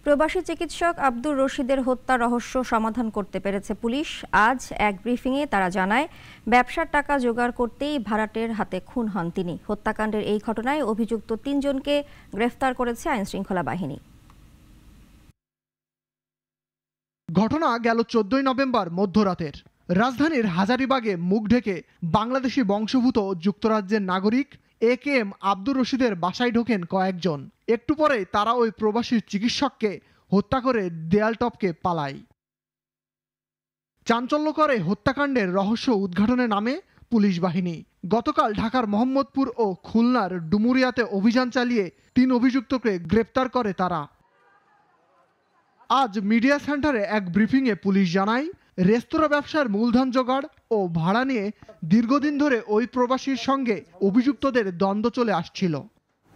প্রবাসী চিকিৎসক আব্দুর রশিদের হত্যা রহস্য সমাধান করতে পেরেছে পুলিশ। আজ এক ব্রিফিংয়ে তারা জানায়, ব্যবসার টাকা জোগাড় করতেই ভাড়াটের হাতে খুন হন তিনি। হত্যাকাণ্ডের এই ঘটনায় অভিযুক্ত ৩ জনকে গ্রেফতার করেছে আইনশৃঙ্খলা বাহিনী। ঘটনা গেল ১৪ নভেম্বর মধ্যরাতের। রাজধানীর হাজারীবাগে মুখ ঢেকে বাংলাদেশি বংশোদ্ভূত যুক্তরাজ্যের নাগরিক AKM আব্দুর রশিদের বাসায় ঢোকেন কয়েকজন। একটু পরেই তারা ওই প্রবাসী চিকিৎসককে হত্যা করে দেয়াল টপকে পালায়। চাঞ্চল্যকর এই হত্যাকাণ্ডের রহস্য উদ্ঘাটনে নামে পুলিশ বাহিনী। গতকাল ঢাকার মোহাম্মদপুর ও খুলনার ডুমুরিয়াতে অভিযান চালিয়ে ৩ অভিযুক্তকে গ্রেপ্তার করে তারা। আজ মিডিয়া সেন্টারে এক ব্রিফিংয়ে পুলিশ জানায়, রেস্তোরাঁ ব্যবসার মূলধন জোগাড় ও ভাড়া নিয়ে দীর্ঘদিন ধরে ওই প্রবাসীর সঙ্গে অভিযুক্তদের দ্বন্দ্ব চলে আসছিল।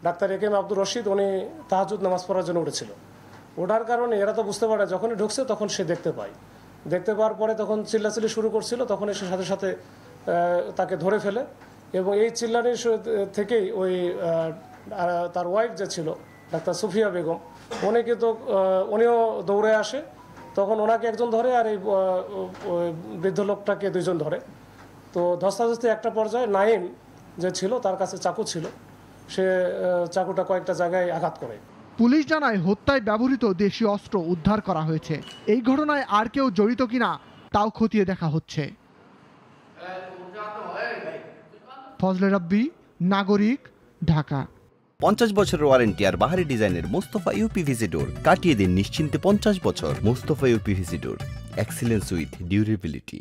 ডাক্তার AKM আব্দুর রশিদ উনি তাহাজ্জুদ নামাজ পড়ার জন্য উঠেছিল। ওঠার কারণে এরা তো বুঝতে পারে, যখনই ঢুকছে তখন সে দেখতে পাওয়ার পরে তখন চিল্লাচিল্লি শুরু করছিল। তখন সে সাথে সাথে তাকে ধরে ফেলে এবং এই চিল্লানির থেকেই ওই তার ওয়াইফ যে ছিল ডাক্তার সুফিয়া বেগম, উনিও দৌড়ে আসে। তখন ওনাকে একজন ধরে আর এই বৃদ্ধ লোকটাকে 2 জন ধরে। তো ধস্তাধস্তি একটা পর্যায়ে নাইম যে ছিল তার কাছে চাকু ছিল, সে চাকুটা কয়েকটা জায়গায় আঘাত করে। পুলিশ জানায়, হত্যায় ব্যবহৃত দেশীয় অস্ত্র উদ্ধার করা হয়েছে। এই ঘটনায় আর কেউ জড়িত কিনা তাও খতিয়ে দেখা হচ্ছে। ফজলে রাব্বি, নাগরিক, ঢাকা। 50 বছরের ওয়ারেন্টি আর বাহারি ডিজাইনের মুস্তফা ইউপিভিসি ডোর কাটিয়ে দিন নিশ্চিন্তে 50 বছর। Mustafa uPVC door, excellence with durability.